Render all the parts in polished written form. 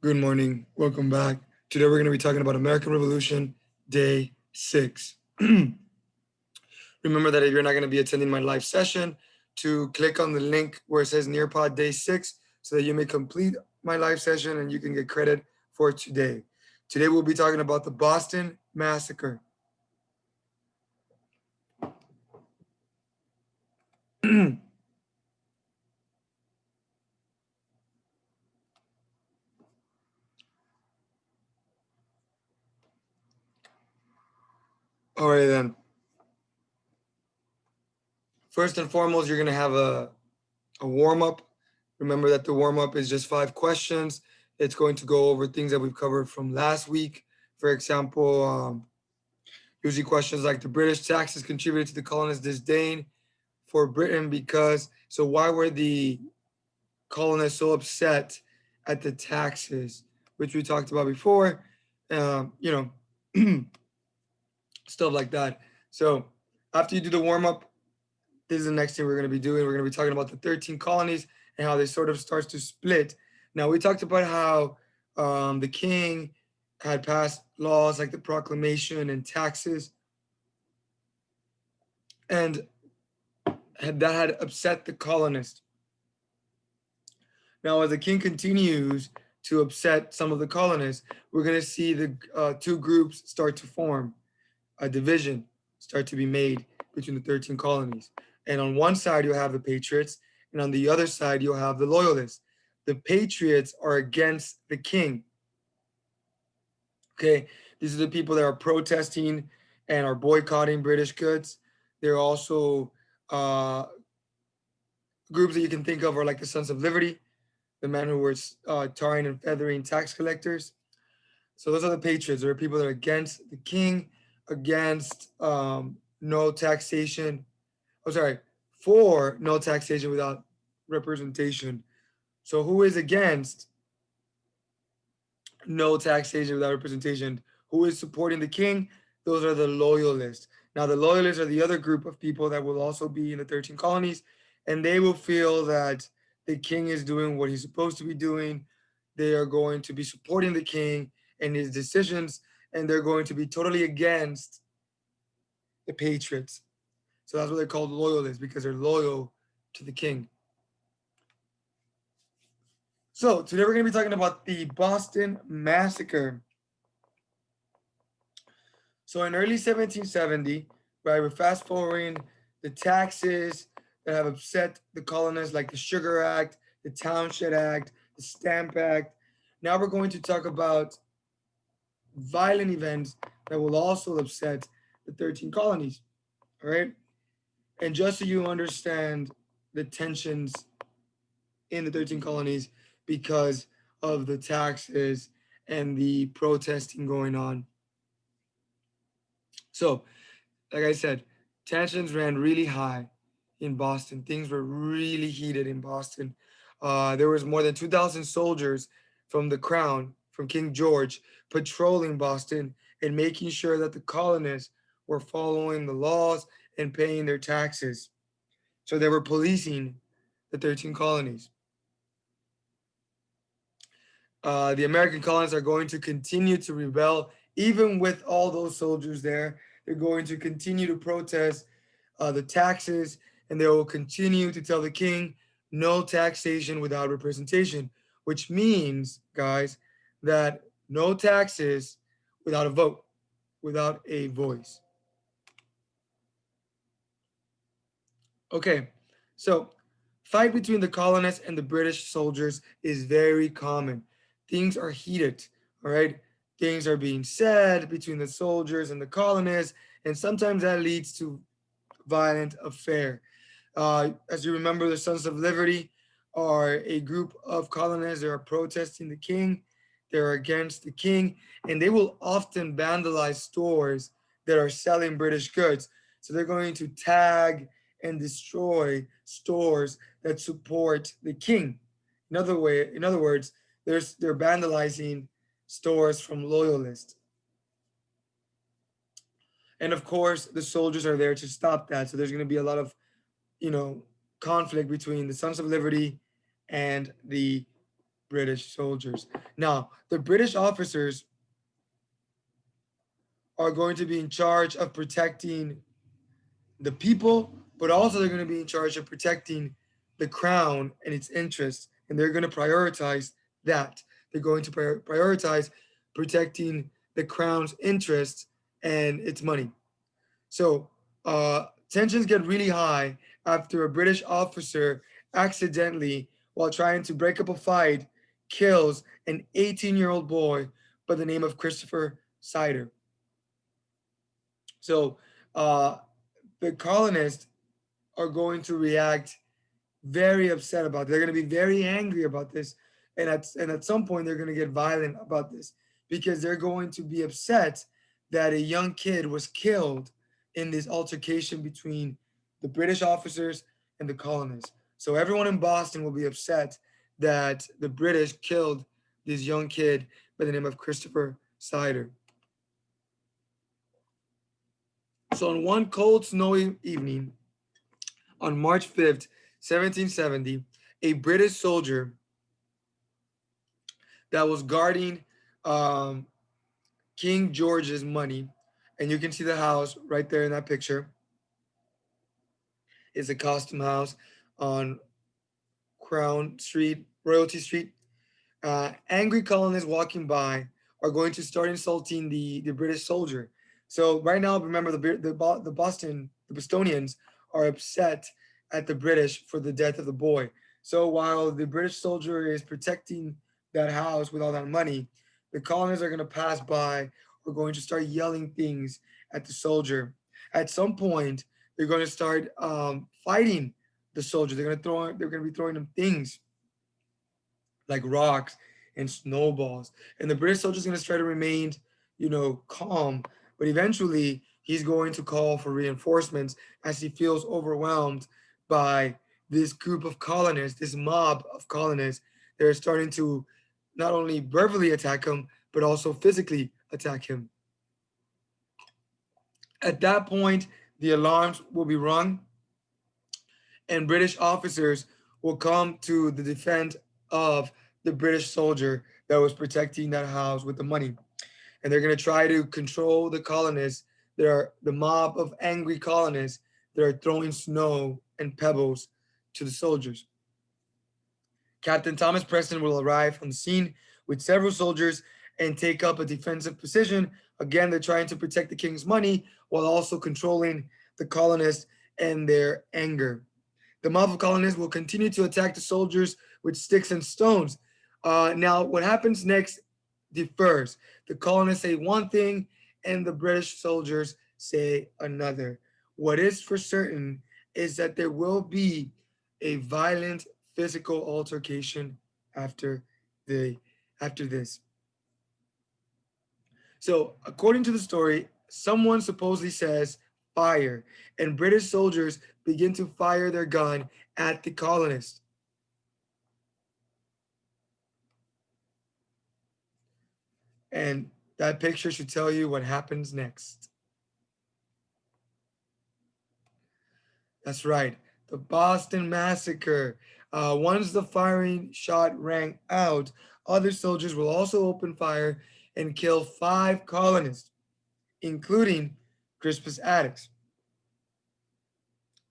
Good morning. Welcome back. Today we're going to be talking about American Revolution, Day 6. Remember that if you're not going to be attending my live session, to click on the link where it says Nearpod Day 6 so that you may complete my live session and you can get credit for today. Today we'll be talking about the Boston Massacre. All right, then. First and foremost, you're going to have a warm up. Remember that the warm up is just 5 questions. It's going to go over things that we've covered from last week. For example, usually questions like the British taxes contributed to the colonists' disdain for Britain because, so why were the colonists so upset at the taxes, which we talked about before, you know, stuff like that. So after you do the warm up, this is the next thing we're going to be doing. We're going to be talking about the 13 colonies and how they sort of starts to split. Now we talked about how the king had passed laws like the proclamation and taxes, and that had upset the colonists. Now, as the king continues to upset some of the colonists, we're going to see the two groups start to form, a division start to be made between the 13 colonies. And on one side, you'll have the patriots, and on the other side, you'll have the loyalists. The patriots are against the king. Okay, these are the people that are protesting and are boycotting British goods. They're also groups that you can think of are like the Sons of Liberty, the men who were tarring and feathering tax collectors. So those are the patriots. There are people that are against the king, against no taxation. Oh, sorry, for no taxation without representation. So who is against no taxation without representation? Who is supporting the king? Those are the loyalists. Now, the loyalists are the other group of people that will also be in the 13 colonies, and they will feel that the king is doing what he's supposed to be doing. They are going to be supporting the king and his decisions, and they're going to be totally against the patriots. So that's what they're called loyalists, because they're loyal to the king. So today we're going to be talking about the Boston Massacre. So in early 1770, right, we're fast forwarding the taxes that have upset the colonists, like the Sugar Act, the Townshend Act, the Stamp Act. Now we're going to talk about violent events that will also upset the 13 colonies. All right. And just so you understand the tensions in the 13 colonies because of the taxes and the protesting going on. So, like I said, tensions ran really high in Boston. Things were really heated in Boston. There was more than 2,000 soldiers from the crown, from King George, patrolling Boston and making sure that the colonists were following the laws and paying their taxes. So they were policing the 13 colonies. The American colonists are going to continue to rebel, even with all those soldiers there. They're going to continue to protest the taxes, and they will continue to tell the king no taxation without representation, which means, guys, that no taxes without a vote, without a voice. Okay, so fight between the colonists and the British soldiers is very common. Things are heated, all right? Things are being said between the soldiers and the colonists, and sometimes that leads to violent affair. As you remember, the Sons of Liberty are a group of colonists that are protesting the king. They're against the king, and they will often vandalize stores that are selling British goods. So they're going to tag and destroy stores that support the king. In other words, they're vandalizing stores from loyalists. And of course, the soldiers are there to stop that. So there's going to be a lot of, you know, conflict between the Sons of Liberty and the British soldiers. Now, the British officers are going to be in charge of protecting the people, but also they're going to be in charge of protecting the crown and its interests. And they're going to prioritize that. They're going to prioritize protecting the crown's interests and its money. So tensions get really high after a British officer accidentally, while trying to break up a fight, kills an 18-year-old boy by the name of Christopher Sider. So uh, the colonists are going to react very upset about it. They're going to be very angry about this. And at some point, they're going to get violent about this because they're going to be upset that a young kid was killed in this altercation between the British officers and the colonists. So everyone in Boston will be upset that the British killed this young kid by the name of Christopher Sider. So on one cold, snowy evening on March 5th, 1770, a British soldier that was guarding um, King George's money, and you can see the house right there in that picture. It's a custom house on Crown Street, Royalty Street. Angry colonists walking by are going to start insulting the British soldier. So right now, remember the Bostonians are upset at the British for the death of the boy. So while the British soldier is protecting that house with all that money, the colonists are going to pass by or going to start yelling things at the soldier. At some point, they're going to start fighting the soldier. They're going to be throwing them things like rocks and snowballs. And the British soldier's going to try to remain, calm. But eventually, he's going to call for reinforcements as he feels overwhelmed by this group of colonists, this mob of colonists. They're starting to not only verbally attack him, but also physically attack him. At that point, the alarms will be rung, and British officers will come to the defense of the British soldier that was protecting that house with the money. And they're going to try to control the colonists. There are the mob of angry colonists that are throwing snow and pebbles to the soldiers. Captain Thomas Preston will arrive on the scene with several soldiers and take up a defensive position. Again, they're trying to protect the king's money while also controlling the colonists and their anger. The mob of colonists will continue to attack the soldiers with sticks and stones. Now, what happens next differs. The colonists say one thing and the British soldiers say another. What is for certain is that there will be a violent physical altercation after the after this. So, according to the story, someone supposedly says fire, and British soldiers begin to fire their gun at the colonists. And that picture should tell you what happens next. That's right, the Boston Massacre. Once the firing shot rang out, other soldiers will also open fire and kill 5 colonists, including Crispus Attucks.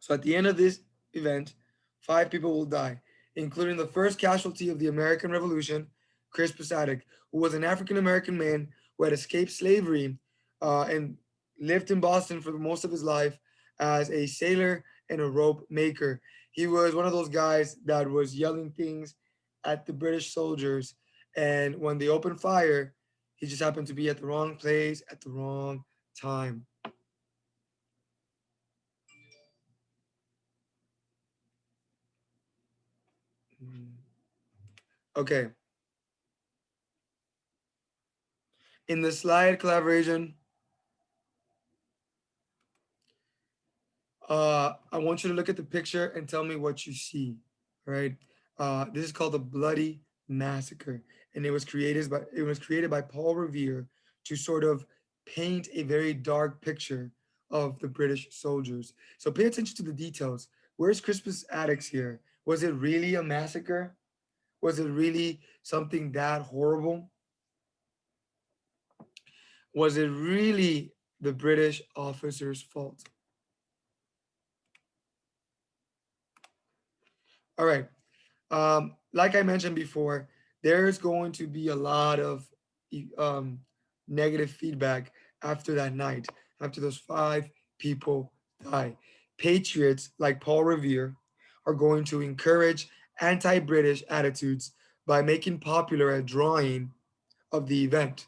So at the end of this event, 5 people will die, including the first casualty of the American Revolution, Crispus Attucks, who was an African American man who had escaped slavery and lived in Boston for most of his life as a sailor and a rope maker. He was one of those guys that was yelling things at the British soldiers, and when they opened fire, he just happened to be at the wrong place at the wrong time. Mm. Okay. In the slide collaboration, I want you to look at the picture and tell me what you see. Right? This is called the Bloody Massacre, and it was created by Paul Revere to sort of paint a very dark picture of the British soldiers. So pay attention to the details. Where's Crispus Attucks here? Was it really a massacre? Was it really something that horrible? Was it really the British officers' fault? All right. Like I mentioned before, there's going to be a lot of um, negative feedback after that night, after those 5 people die. Patriots like Paul Revere are going to encourage anti British attitudes by making popular a drawing of the event.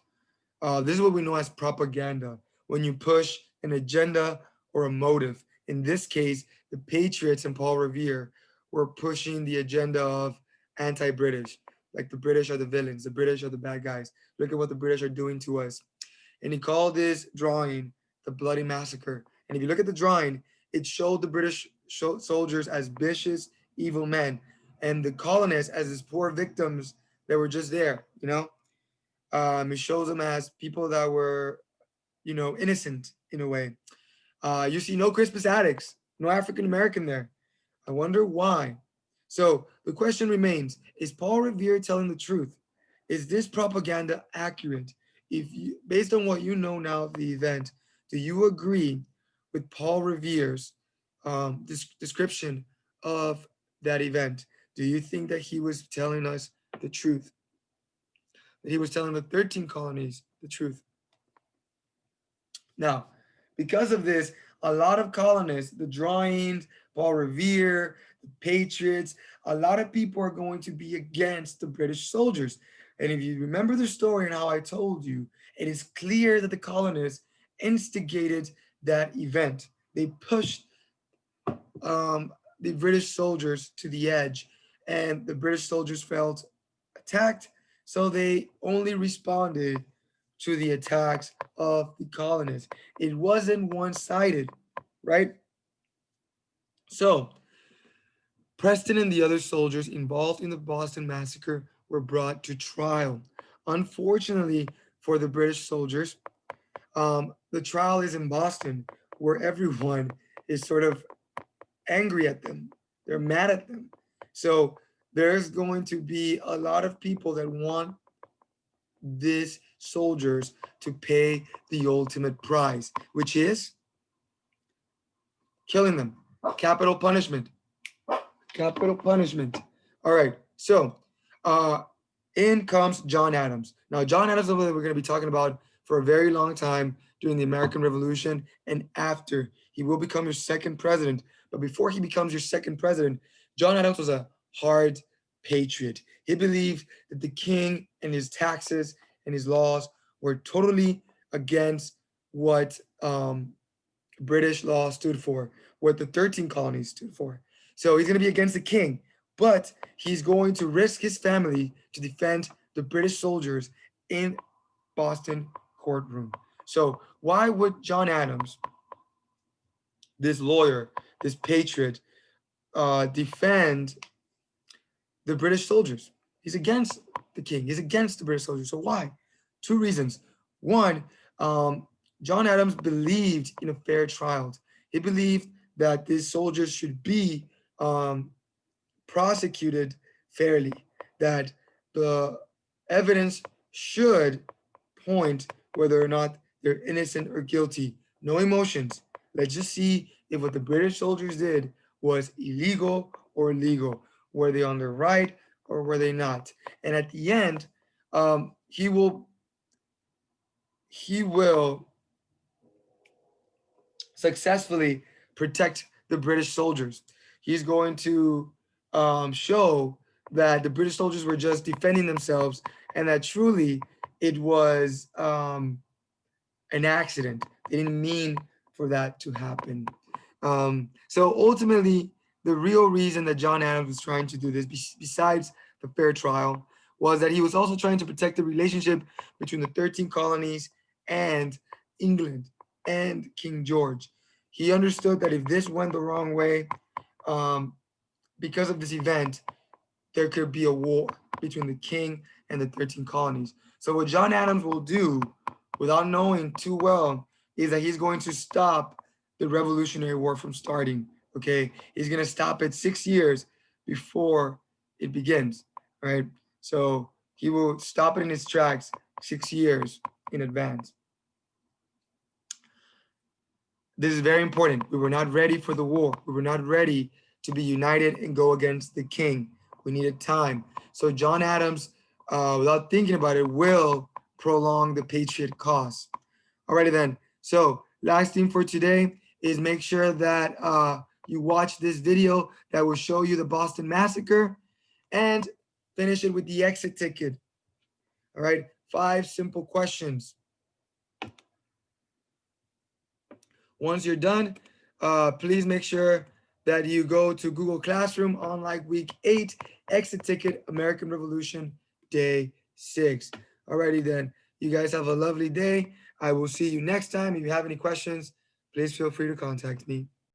This is what we know as propaganda, when you push an agenda or a motive. In this case, the Patriots and Paul Revere were pushing the agenda of anti British. Like the British are the villains, the British are the bad guys. Look at what the British are doing to us. And he called this drawing the Bloody Massacre. And if you look at the drawing, it showed the British soldiers as vicious, evil men, and the colonists as his poor victims that were just there, you know? It shows them as people that were, innocent in a way. You see no Crispus Attucks, no African American there. I wonder why. So the question remains: is Paul Revere telling the truth? Is this propaganda accurate? If you, based on what you know now of the event, do you agree with Paul Revere's description of that event? Do you think that he was telling us the truth? That he was telling the 13 colonies the truth? Now, because of this, a lot of colonists, the drawings, Paul Revere, the Patriots, a lot of people are going to be against the British soldiers. And if you remember the story and how I told you, it is clear that the colonists instigated that event. They pushed the British soldiers to the edge, and the British soldiers felt attacked, so they only responded to the attacks of the colonists. It wasn't one sided, right? So, Preston and the other soldiers involved in the Boston Massacre were brought to trial. Unfortunately for the British soldiers, the trial is in Boston, where everyone is sort of angry at them. They're mad at them. So there's going to be a lot of people that want these soldiers to pay the ultimate price, which is killing them. Capital punishment. Capital punishment. All right. So uh, in comes John Adams. Now, John Adams is something that we're going to be talking about for a very long time during the American Revolution and after. He will become your second president. But before he becomes your second president, John Adams was a hard patriot. He believed that the king and his taxes and his laws were totally against what British law stood for, what the 13 colonies stood for. So he's going to be against the king, but he's going to risk his family to defend the British soldiers in Boston courtroom. So why would John Adams, this lawyer, this patriot, defend the British soldiers? He's against the king. He's against the British soldiers. So why? 2 reasons. One, John Adams believed in a fair trial. He believed that these soldiers should be prosecuted fairly, that the evidence should point whether or not they're innocent or guilty. No emotions. Let's just see if what the British soldiers did was illegal or legal. Were they on the right or were they not? And at the end, he will successfully protect the British soldiers. He's going to show that the British soldiers were just defending themselves and that truly it was an accident. They didn't mean for that to happen. So ultimately, the real reason that John Adams was trying to do this, besides the fair trial, was that he was also trying to protect the relationship between the 13 colonies and England and King George. He understood that if this went the wrong way, because of this event, there could be a war between the king and the 13 colonies. So what John Adams will do, without knowing too well, is that he's going to stop the Revolutionary War from starting. Okay, he's going to stop it 6 years before it begins. right? So he will stop it in its tracks 6 years in advance. This is very important. We were not ready for the war. We were not ready to be united and go against the king. We needed time. So John Adams, without thinking about it, will prolong the patriot cause. Alrighty then. So last thing for today is make sure that you watch this video that will show you the Boston Massacre and finish it with the exit ticket. All right, 5 simple questions. Once you're done, please make sure that you go to Google Classroom on like week 8, exit ticket, American Revolution, day 6. Alrighty then, you guys have a lovely day. I will see you next time. If you have any questions, please feel free to contact me.